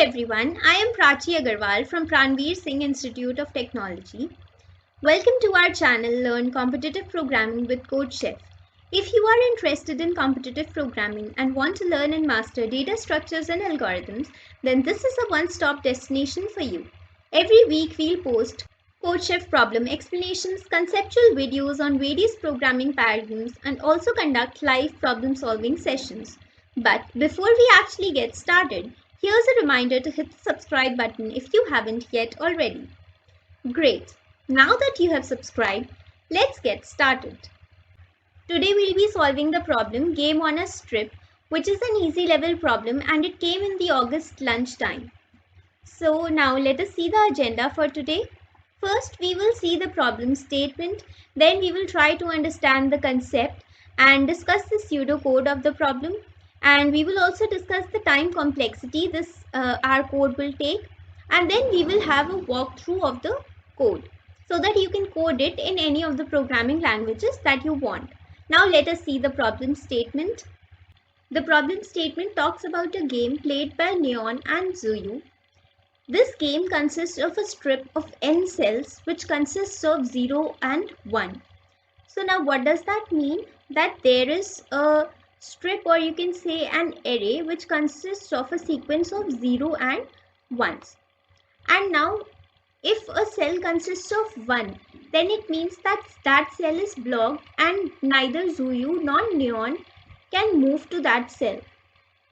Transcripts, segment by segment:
everyone, I am Prachi Agarwal from Pranveer Singh Institute of Technology. Welcome to our channel Learn Competitive Programming with Code Chef. If you are interested in competitive programming and want to learn and master data structures and algorithms, then this is a one-stop destination for you. Every week we'll post Code Chef problem explanations, conceptual videos on various programming paradigms, and also conduct live problem-solving sessions. But before we actually get started, here's a reminder to hit the subscribe button if you haven't yet already. Great! Now that you have subscribed, let's get started. Today we'll be solving the problem Game on a Strip, which is an easy level problem and it came in the August lunchtime. So now let us see the agenda for today. First, we will see the problem statement, then we will try to understand the concept and discuss the pseudocode of the problem, and we will also discuss the time complexity our code will take, and then we will have a walkthrough of the code so that you can code it in any of the programming languages that you want. Now let us see the problem statement. The problem statement talks about a game played by Neon and Zuyu. This game consists of a strip of n cells which consists of 0 and 1. So now what does that mean? That there is a strip, or you can say an array, which consists of a sequence of 0 and 1s. And now if a cell consists of 1, then it means that that cell is blocked and neither Zuyu nor Neon can move to that cell.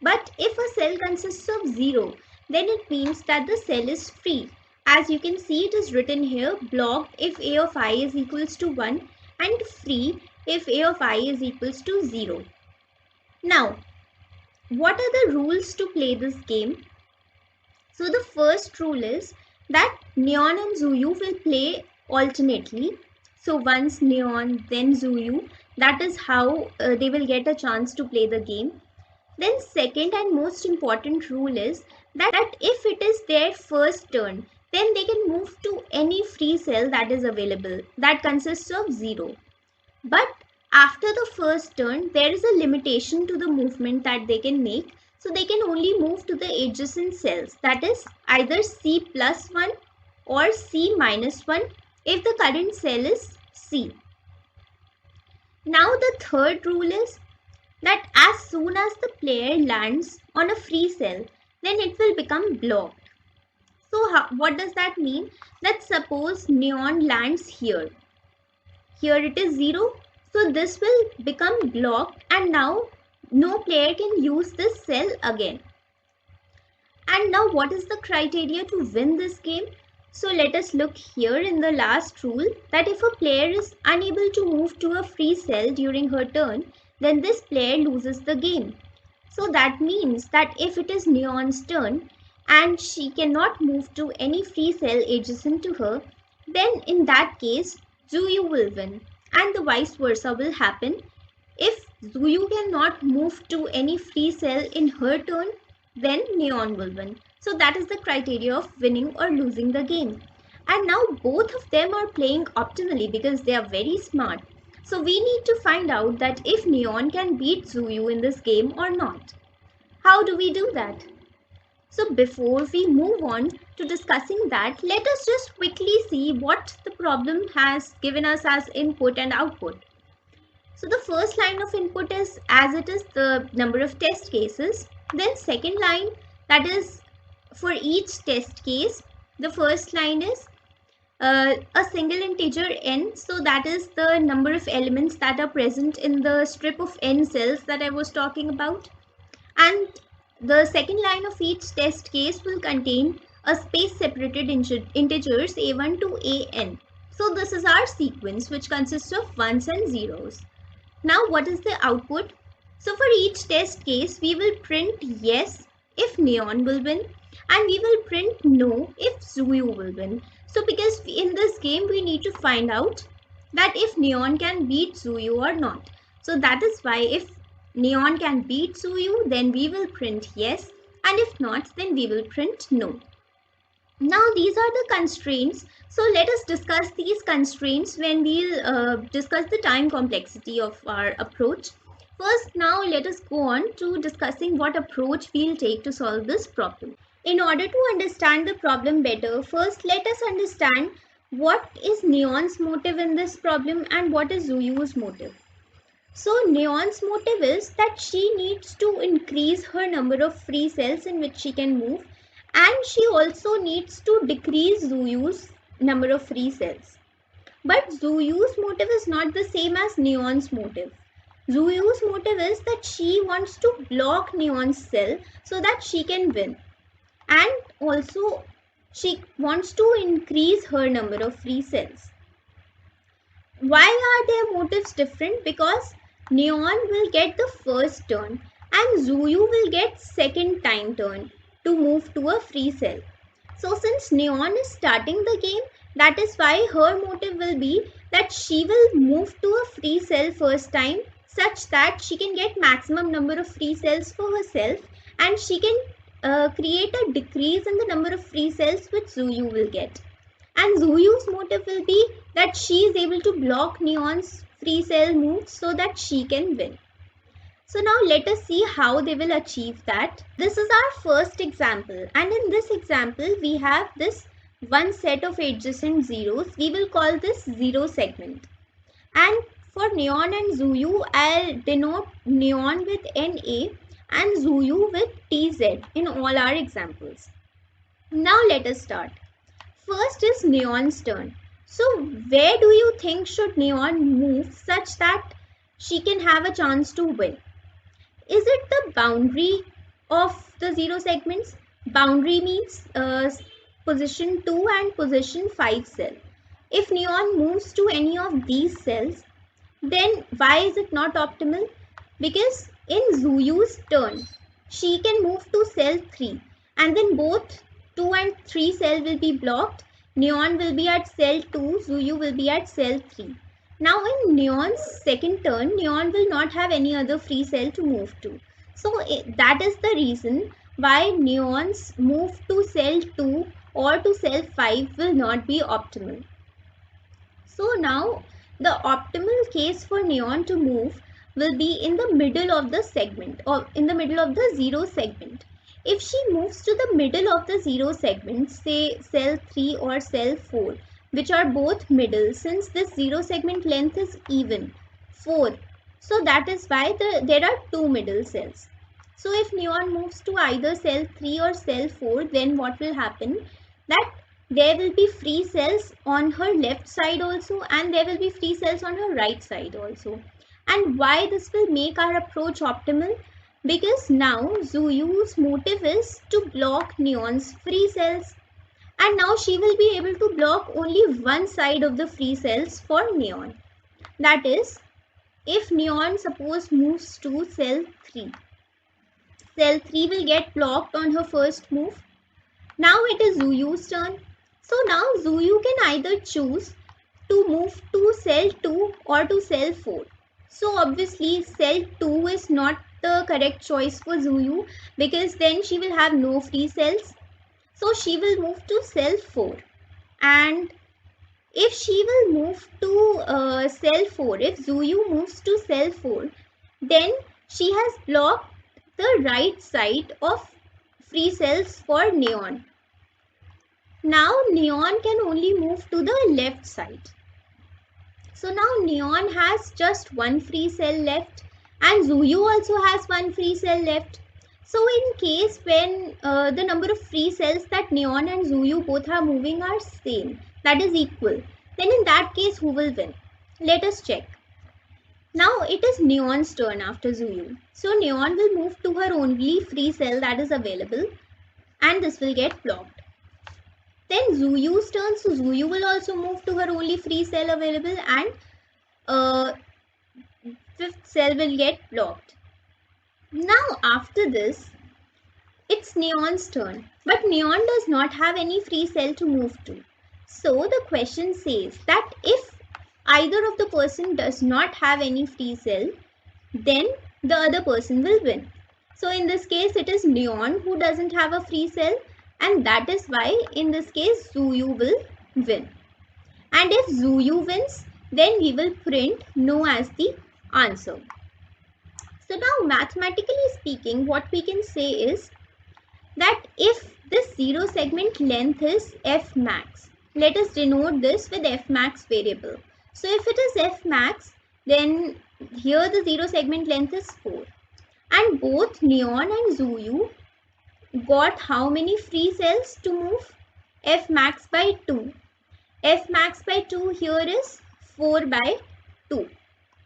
But if a cell consists of 0, then it means that the cell is free. As you can see, it is written here, blocked if a of I is equals to 1 and free if a of I is equals to 0. Now, what are the rules to play this game? So the first rule is that Neon and Zuyu will play alternately. So once Neon, then Zuyu, that is how they will get a chance to play the game. Then second and most important rule is that if it is their first turn, then they can move to any free cell that is available that consists of 0. But after the first turn, there is a limitation to the movement that they can make. So they can only move to the adjacent cells, that is either C plus 1 or C minus 1 if the current cell is C. Now the third rule is that as soon as the player lands on a free cell, then it will become blocked. So what does that mean? That suppose Neon lands here. Here it is 0. So this will become blocked and now no player can use this cell again. And now what is the criteria to win this game? So let us look here in the last rule that if a player is unable to move to a free cell during her turn, then this player loses the game. So that means that if it is Neon's turn and she cannot move to any free cell adjacent to her, then in that case Zuyu will win, and the vice versa will happen. If Zuyu cannot move to any free cell in her turn, then Neon will win. So that is the criteria of winning or losing the game. And now both of them are playing optimally because they are very smart. So we need to find out that if Neon can beat Zuyu in this game or not. How do we do that? So before we move on to discussing that, let us just quickly see what the problem has given us as input and output. So the first line of input is as it is the number of test cases. Then second line, that is for each test case, the first line is a single integer n. So that is the number of elements that are present in the strip of n cells that I was talking about. And the second line of each test case will contain a space separated integers a1 to an. So this is our sequence which consists of ones and zeros. Now what is the output? So for each test case, we will print yes if Neon will win and we will print no if Zuyu will win. So because in this game, we need to find out that if Neon can beat Zuyu or not. So that is why if Neon can beat Zuyu, then we will print yes, and if not, then we will print no. Now these are the constraints. So let us discuss these constraints when we'll discuss the time complexity of our approach. First, now let us go on to discussing what approach we'll take to solve this problem. In order to understand the problem better, first let us understand what is Neon's motive in this problem and what is Zuyu's motive. So Neon's motive is that she needs to increase her number of free cells in which she can move, and she also needs to decrease Zuyu's number of free cells. But Zuyu's motive is not the same as Neon's motive. Zuyu's motive is that she wants to block Neon's cell so that she can win. And also she wants to increase her number of free cells. Why are their motives different? Because Neon will get the first turn and Zuyu will get second time turn to move to a free cell. So since Neon is starting the game, that is why her motive will be that she will move to a free cell first time such that she can get maximum number of free cells for herself, and she can create a decrease in the number of free cells which Zuyu will get. And Zuyu's motive will be that she is able to block Neon's free cell moves so that she can win. So now let us see how they will achieve that. This is our first example, and in this example we have this one set of adjacent zeros. We will call this zero segment. And for Neon and Zuyu, I'll denote Neon with NA and Zuyu with TZ in all our examples. Now let us start. First is Neon's turn. So where do you think should Neon move such that she can have a chance to win? Is it the boundary of the zero segments? Boundary means position 2 and position 5 cell. If Neon moves to any of these cells, then why is it not optimal? Because in Zuyu's turn, she can move to cell 3 and then both 2 and 3 cell will be blocked. Neon will be at cell 2, Zuyu will be at cell 3. Now in Neon's second turn, Neon will not have any other free cell to move to. So that is the reason why Neon's move to cell 2 or to cell 5 will not be optimal. So now the optimal case for Neon to move will be in the middle of the segment or in the middle of the zero segment. If she moves to the middle of the zero segment, say cell 3 or cell 4, which are both middle, since this zero segment length is even 4, so that is why there are two middle cells. So if Neon moves to either cell 3 or cell 4, then what will happen? That there will be free cells on her left side also, and there will be free cells on her right side also. And why this will make our approach optimal? Because now Zuyu's motive is to block Neon's free cells, and now she will be able to block only one side of the free cells for Neon. That is, if Neon suppose moves to cell 3, cell 3 will get blocked on her first move. Now it is Zuyu's turn. So now Zuyu can either choose to move to cell 2 or to cell 4. So obviously cell 2 is not the correct choice for Zuyu, because then she will have no free cells. So she will move to cell 4. And if she will move to cell 4, if Zuyu moves to cell 4, then she has blocked the right side of free cells for Neon. Now Neon can only move to the left side. So now Neon has just one free cell left, and Zuyu also has one free cell left. So in case when the number of free cells that Neon and Zuyu both are moving are same, that is equal, then in that case who will win? Let us check. Now it is Neon's turn after Zuyu. So Neon will move to her only free cell that is available, and this will get blocked. Then Zuyu's turn, so Zuyu will also move to her only free cell available, and fifth cell will get blocked. Now after this, it's Neon's turn, but Neon does not have any free cell to move to. So the question says that if either of the person does not have any free cell, then the other person will win. So in this case, it is Neon who doesn't have a free cell, and that is why in this case Zuyu will win. And if Zuyu wins, then we will print no as the answer. So now mathematically speaking, what we can say is that if This zero segment length is f max. Let us denote this with f max variable. So if it is f max, then here the zero segment length is 4. And both Neon and Zuyu got how many free cells to move? F max by 2. F max by 2 here is 4 by 2,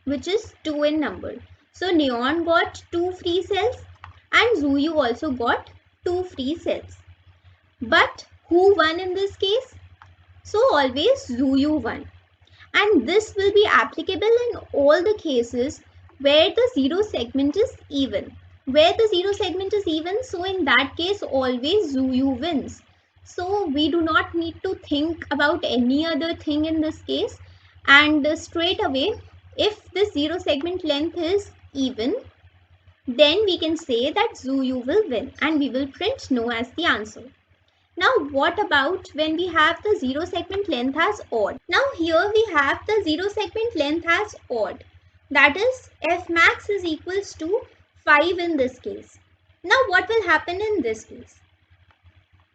which is 2 in number. So Neon got 2 free cells and Zuyu also got 2 free cells. But who won in this case? So always Zuyu won. And this will be applicable in all the cases where the zero segment is even. Where the zero segment is even, so in that case always Zuyu wins. So we do not need to think about any other thing in this case, and straight away if the zero segment length is even, then we can say that Zuyu will win and we will print no as the answer. Now what about when we have the zero segment length as odd? Now here we have the zero segment length as odd. That is f max is equals to 5 in this case. Now what will happen in this case?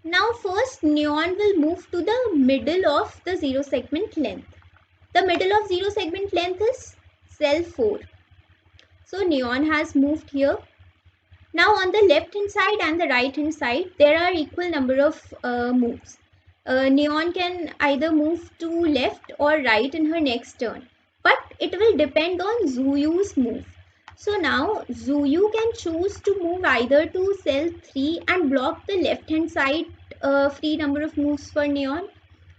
Now first Neon will move to the middle of the zero segment length. The middle of zero segment length is cell 4. So Neon has moved here. Now on the left hand side and the right hand side, there are equal number of moves. Neon can either move to left or right in her next turn, but it will depend on Zuyu's move. So now Zuyu can choose to move either to cell 3 and block the left hand side free number of moves for Neon,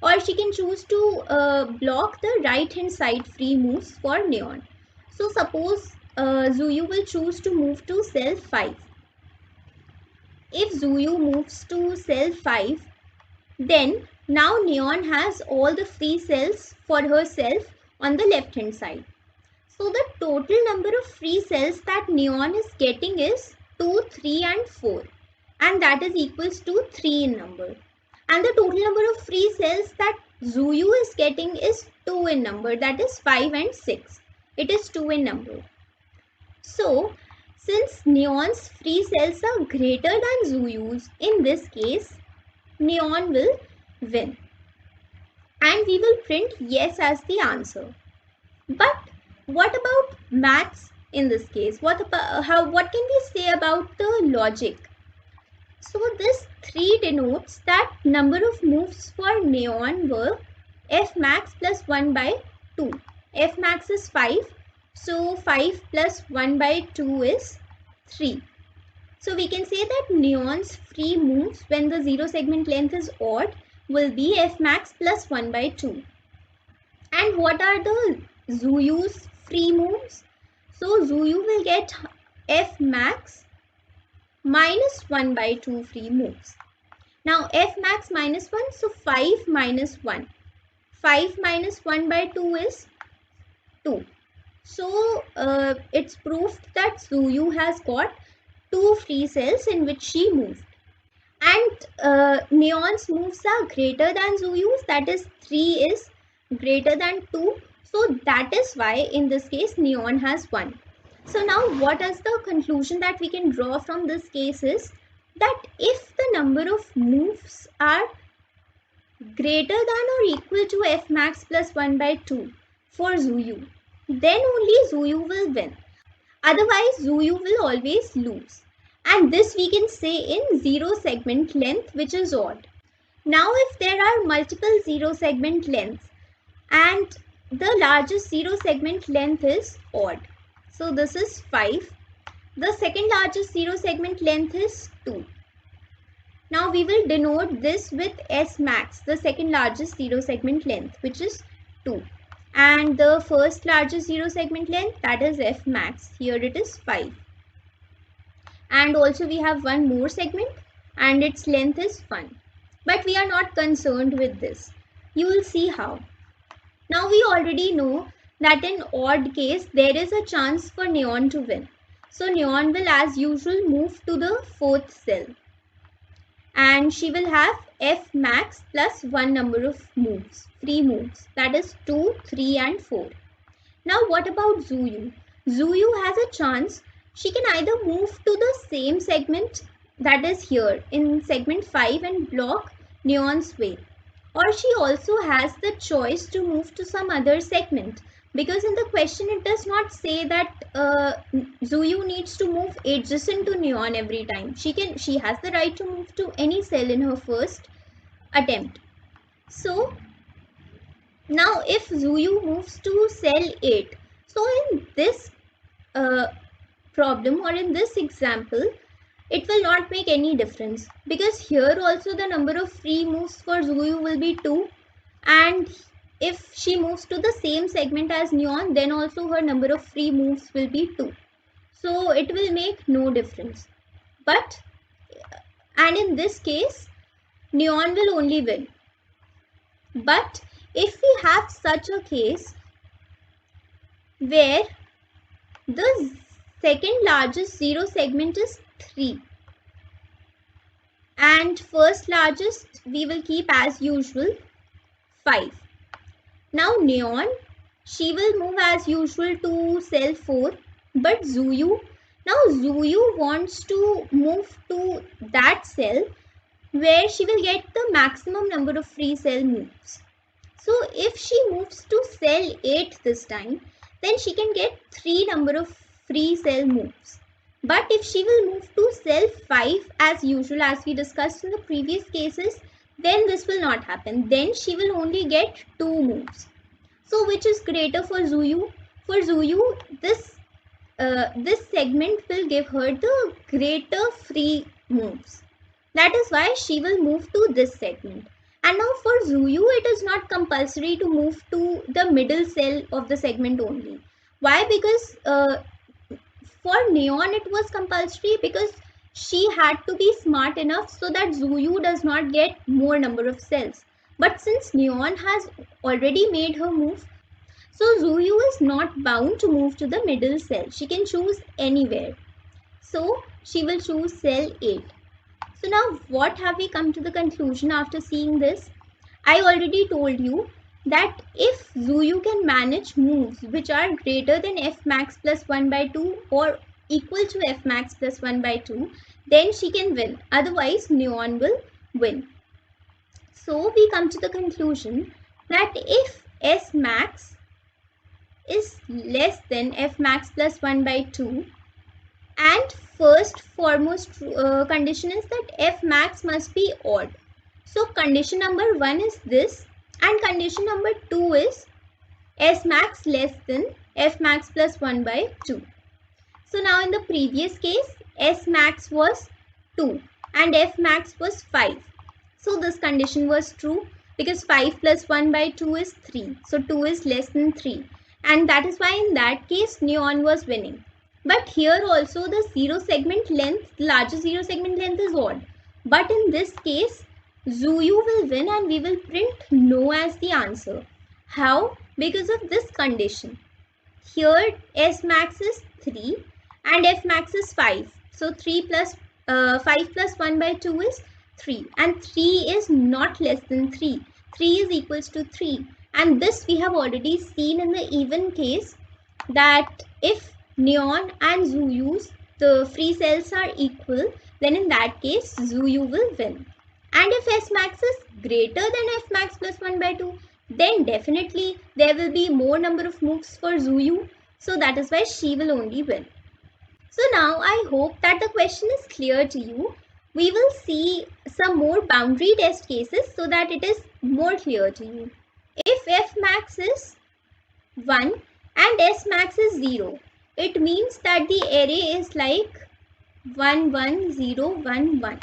or she can choose to block the right hand side free moves for Neon. So suppose Zuyu will choose to move to cell 5. If Zuyu moves to cell 5, then now Neon has all the free cells for herself on the left hand side. So the total number of free cells that Neon is getting is 2, 3 and 4, and that is equals to 3 in number. And the total number of free cells that Zuyu is getting is 2 in number, that is 5 and 6. It is 2 in number. So since Neon's free cells are greater than Zuyu's, in this case, Neon will win. And we will print yes as the answer. But what about maths in this case? What can we say about the logic? So this 3 denotes that number of moves for Neon were f max plus 1 by 2. F max is 5. So 5 plus 1 by 2 is 3. So we can say that Neon's free moves when the zero segment length is odd will be f max plus 1 by 2. And what are the Zuyu's free moves? So Zuyu will get f max minus 1 by 2 free moves. Now f max minus 1, so 5 minus 1. 5 minus 1 by 2 is 2. So it's proved that Zuyu has got 2 free cells in which she moved. And Neon's moves are greater than Zuyu's, that is 3 is greater than 2. So that is why in this case Neon has won. So now what is the conclusion that we can draw from this case is that if the number of moves are greater than or equal to f max plus 1 by 2 for Zuyu, then only Zuyu will win. Otherwise Zuyu will always lose. And this we can say in zero segment length, which is odd. Now if there are multiple zero segment lengths and the largest zero segment length is odd. So this is 5. The second largest zero segment length is 2. Now we will denote this with S max, the second largest zero segment length, which is 2. And the first largest zero segment length, that is F max. Here it is 5. And also we have one more segment and its length is 1. But we are not concerned with this. You will see how. Now we already know that in odd case there is a chance for Neon to win. So Neon will as usual move to the 4th cell. And she will have F max plus 1 number of moves, free moves, that is 2, 3 and 4. Now what about Zuyu? Zuyu has a chance. She can either move to the same segment that is here in segment 5 and block Neon's way. Or she also has the choice to move to some other segment, because in the question it does not say that Zuyu needs to move adjacent to Neon every time. She has the right to move to any cell in her first attempt. So now if Zuyu moves to cell 8, so in this uh, problem or in this example, it will not make any difference, because here also the number of free moves for Zuyu will be 2, and if she moves to the same segment as Neon, then also her number of free moves will be 2. So it will make no difference. And in this case, Neon will only win. But if we have such a case where the second largest zero segment is 3 and first largest we will keep as usual 5. Now Neon, she will move as usual to cell 4, but Zuyu wants to move to that cell where she will get the maximum number of free cell moves. So if she moves to cell 8 this time, then she can get 3 number of free cell moves. But if she will move to cell 5 as usual, as we discussed in the previous cases, then this will not happen. Then she will only get 2 moves. So which is greater for Zuyu? For Zuyu, this segment will give her the greater free moves. That is why she will move to this segment. And now for Zuyu, it is not compulsory to move to the middle cell of the segment only. Why? Because for Neon it was compulsory, because she had to be smart enough so that Zuyu does not get more number of cells. But since Neon has already made her move, so Zuyu is not bound to move to the middle cell. She can choose anywhere. So she will choose cell 8. So now what have we come to the conclusion after seeing this? I already told you that if Zuyu can manage moves which are greater than f max plus 1 by 2 or equal to f max plus 1 by 2, then she can win. Otherwise, Neon will win. So we come to the conclusion that if S max is less than f max plus 1 by 2, and first foremost condition is that f max must be odd. So condition number 1 is this, and condition number 2 is S max less than f max plus 1 by 2. So now in the previous case, S max was 2 and f max was 5. So this condition was true, because 5 plus 1 by 2 is 3. So 2 is less than 3. And that is why in that case, Neon was winning. But here also the zero segment length, largest zero segment length is odd. But in this case, Zuyu will win and we will print no as the answer. How? Because of this condition. Here S max is 3 and F max is 5. So 5 plus 1 by 2 is 3, and 3 is not less than 3. 3 is equals to 3, and this we have already seen in the even case, that if Neon and Zuyu's the free cells are equal, then in that case Zuyu will win. And if S max is greater than F max plus 1 by 2, then definitely there will be more number of moves for Zuyu. So that is why she will only win. So now I hope that the question is clear to you. We will see some more boundary test cases so that it is more clear to you. If F max is 1 and S max is 0, it means that the array is like 1 1 0 1 1.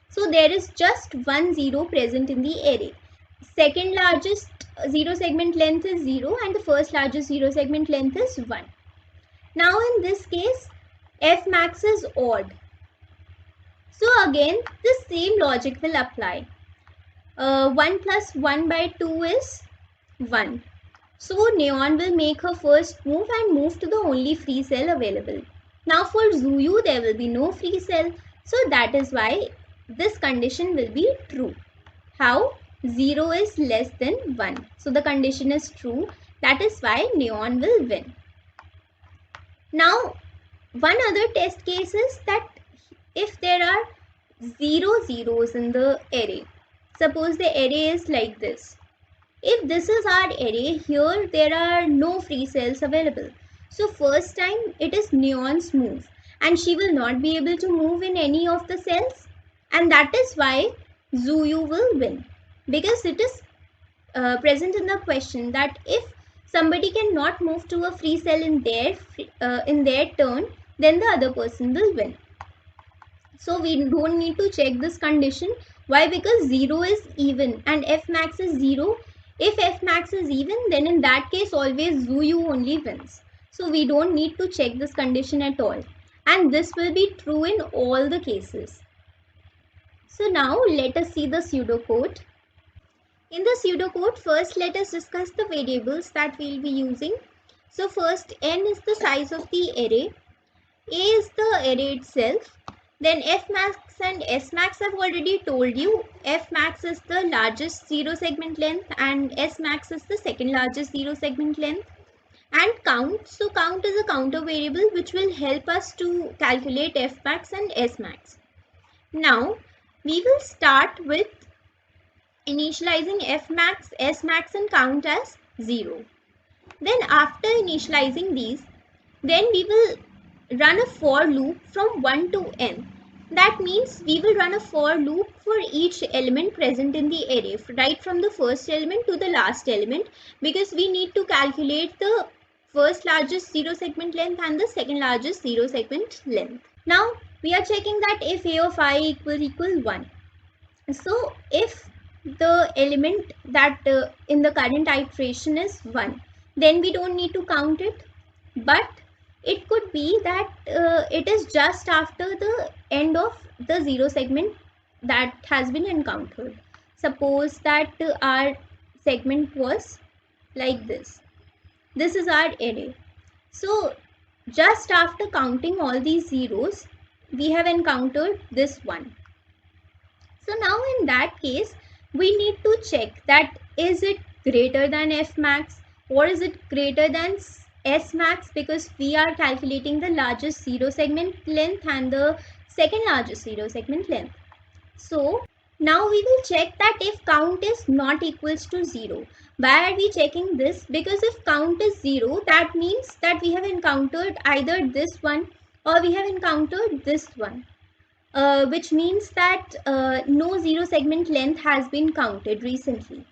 So there is just 1 0 present in the array. Second largest zero segment length is 0 and the first largest zero segment length is 1. Now in this case, F max is odd. So again, the same logic will apply. 1 plus 1 by 2 is 1. So Neon will make her first move and move to the only free cell available. Now for Zuyu, there will be no free cell. So that is why this condition will be true. How? 0 is less than 1. So the condition is true. That is why Neon will win. Now, one other test case is that if there are zero zeros in the array. Suppose the array is like this. If this is our array, here there are no free cells available. So first time it is Neon's move, and she will not be able to move in any of the cells, and that is why Zuyu will win, because it is present in the question that if somebody cannot move to a free cell in their turn, then the other person will win. So we don't need to check this condition. Why? Because 0 is even and f max is 0. If f max is even, then in that case always Zuyu only wins. So we don't need to check this condition at all. And this will be true in all the cases. So now let us see the pseudocode. In the pseudocode, first let us discuss the variables that we will be using. So first, n is the size of the array. A is the array itself. Then f max and s max I've already told you. F max is the largest zero segment length and s max is the second largest zero segment length. And count. So count is a counter variable which will help us to calculate f max and s max. Now we will start with initializing f max, s max and count as 0. Then after initializing these, then we will run a for loop from 1 to n. That means we will run a for loop for each element present in the array, right from the first element to the last element, because we need to calculate the first largest zero segment length and the second largest zero segment length. Now we are checking that if a of I equals 1. So if the element that in the current iteration is 1, then we don't need to count it. But it could be that it is just after the end of the zero segment that has been encountered. Suppose that our segment was like this. This is our array. So just after counting all these zeros, we have encountered this one. So now in that case, we need to check that is it greater than f max or is it greater than s max, because we are calculating the largest zero segment length and the second largest zero segment length. So now we will check that if count is not equals to 0. Why are we checking this? Because if count is 0, that means that we have encountered either this one or we have encountered this one. Which means that no zero segment length has been counted recently.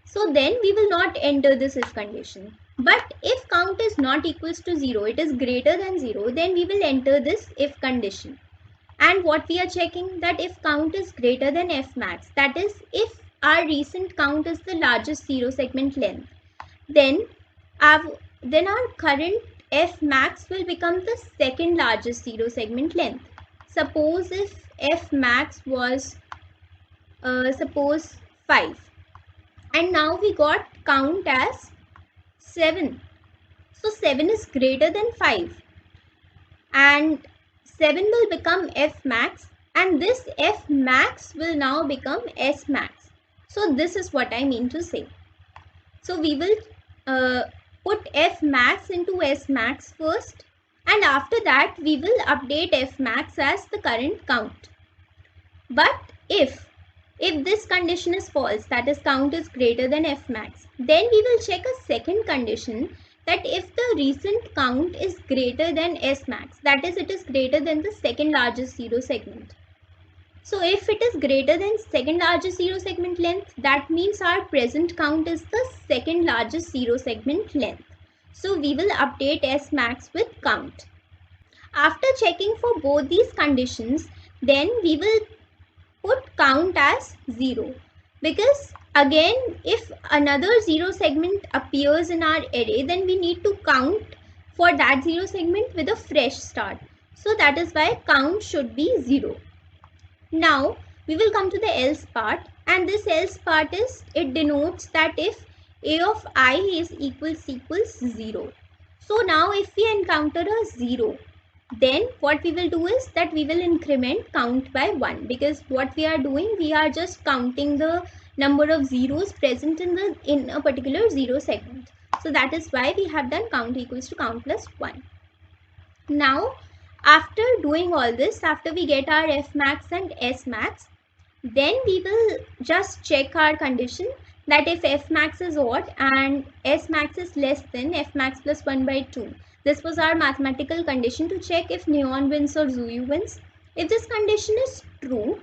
So then we will not enter this if condition. But if count is not equals to 0, it is greater than 0, then we will enter this if condition. And what we are checking, that if count is greater than f max, that is if our recent count is the largest zero segment length, then our current f max will become the second largest zero segment length. Suppose if f max was suppose 5 and now we got count as 7. So 7 is greater than 5 and 7 will become f max and this f max will now become s max. So this is what I mean to say. So we will put f max into s max first, and after that we will update f max as the current count. But if this condition is false, that is count is greater than f max, then we will check a second condition, that if the recent count is greater than s max, that is it is greater than the second largest zero segment. So if it is greater than second largest zero segment length, that means our present count is the second largest zero segment length. So we will update s max with count. After checking for both these conditions, then we will put count as 0, because again if another zero segment appears in our array, then we need to count for that zero segment with a fresh start. So that is why count should be 0. Now we will come to the else part, and this else part is, it denotes that if a of I is equals 0. So now if we encounter a 0, then what we will do is that we will increment count by 1, because what we are doing, we are just counting the number of zeros present in a particular zero segment. So that is why we have done count equals to count plus 1. Now After doing all this, after we get our F max and S max, then we will just check our condition that if F max is odd and S max is less than F max plus 1 by 2. This was our mathematical condition to check if neon wins or Zuyu wins. If this condition is true,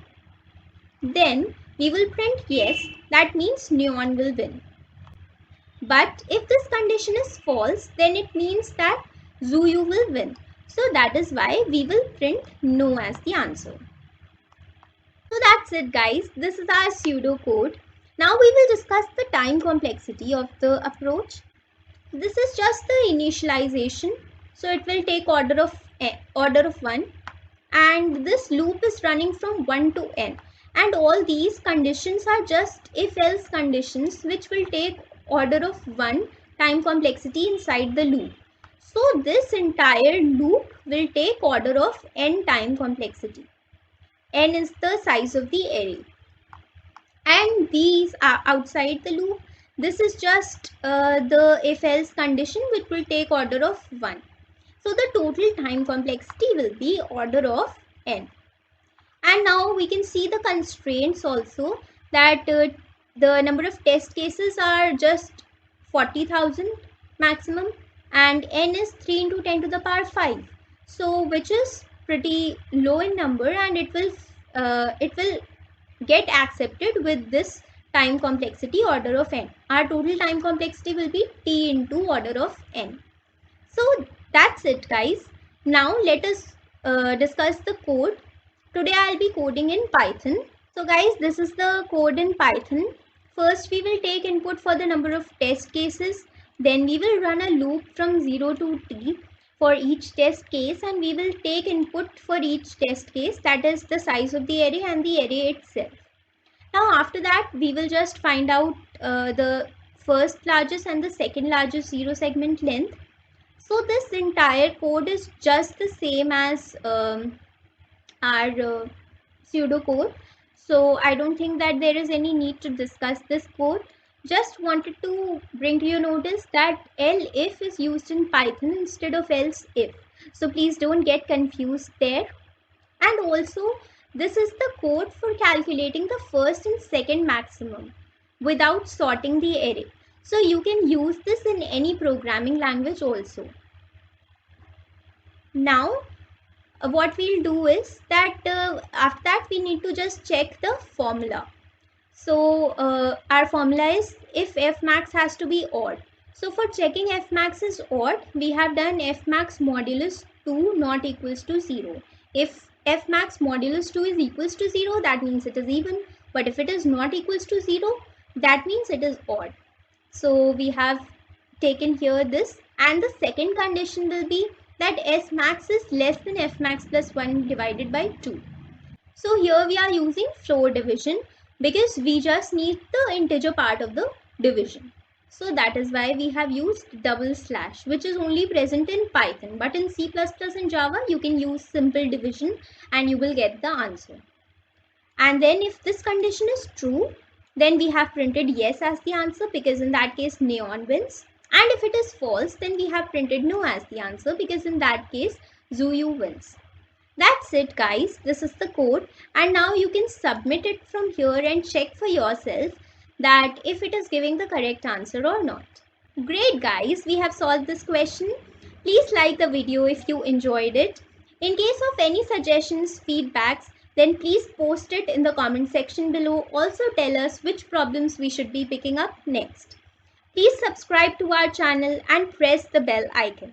then we will print yes, that means neon will win. But if this condition is false, then it means that Zuyu will win. So that is why we will print no as the answer. So that's it guys, this is our pseudocode. Now we will discuss the time complexity of the approach. This is just the initialization, so it will take order of 1, and this loop is running from 1 to n, and all these conditions are just if else conditions which will take order of 1 time complexity inside the loop. So this entire loop will take order of n time complexity. N is the size of the array, and these are outside the loop. This is just the if else condition which will take order of 1. So the total time complexity will be order of n. And now we can see the constraints also, that the number of test cases are just 40,000 maximum, and n is 3 into 10 to the power 5. So which is pretty low in number, and it will get accepted with this time complexity order of n. Our total time complexity will be t into order of n. So that's it guys. Now let us discuss the code. Today I'll be coding in Python. So guys, this is the code in Python. First we will take input for the number of test cases. Then we will run a loop from 0 to t for each test case, and we will take input for each test case, that is the size of the array and the array itself. Now after that we will just find out the first largest and the second largest zero segment length. So this entire code is just the same as our pseudocode. So I don't think that there is any need to discuss this code. Just wanted to bring to your notice that elif is used in Python instead of else if. So please don't get confused there. And also this is the code for calculating the first and second maximum without sorting the array. So you can use this in any programming language also. Now what we'll do is that after that we need to just check the formula. So our formula is if f max has to be odd. So for checking f max is odd, we have done f max modulus 2 not equals to 0. If f max modulus 2 is equals to 0, that means it is even. But if it is not equals to 0, that means it is odd. So we have taken here this, and the second condition will be that S max is less than F max plus 1 divided by 2. So here we are using floor division because we just need the integer part of the division. So that is why we have used double slash, which is only present in Python, but in C++ and Java you can use simple division and you will get the answer. And then if this condition is true, then we have printed yes as the answer, because in that case neon wins. And if it is false, then we have printed no as the answer, because in that case Zuyu wins. That's it guys, this is the code, and now you can submit it from here and check for yourself that if it is giving the correct answer or not. Great guys, we have solved this question. Please like the video if you enjoyed it. In case of any suggestions, feedbacks, then please post it in the comment section below. Also tell us which problems we should be picking up next. Please subscribe to our channel and press the bell icon.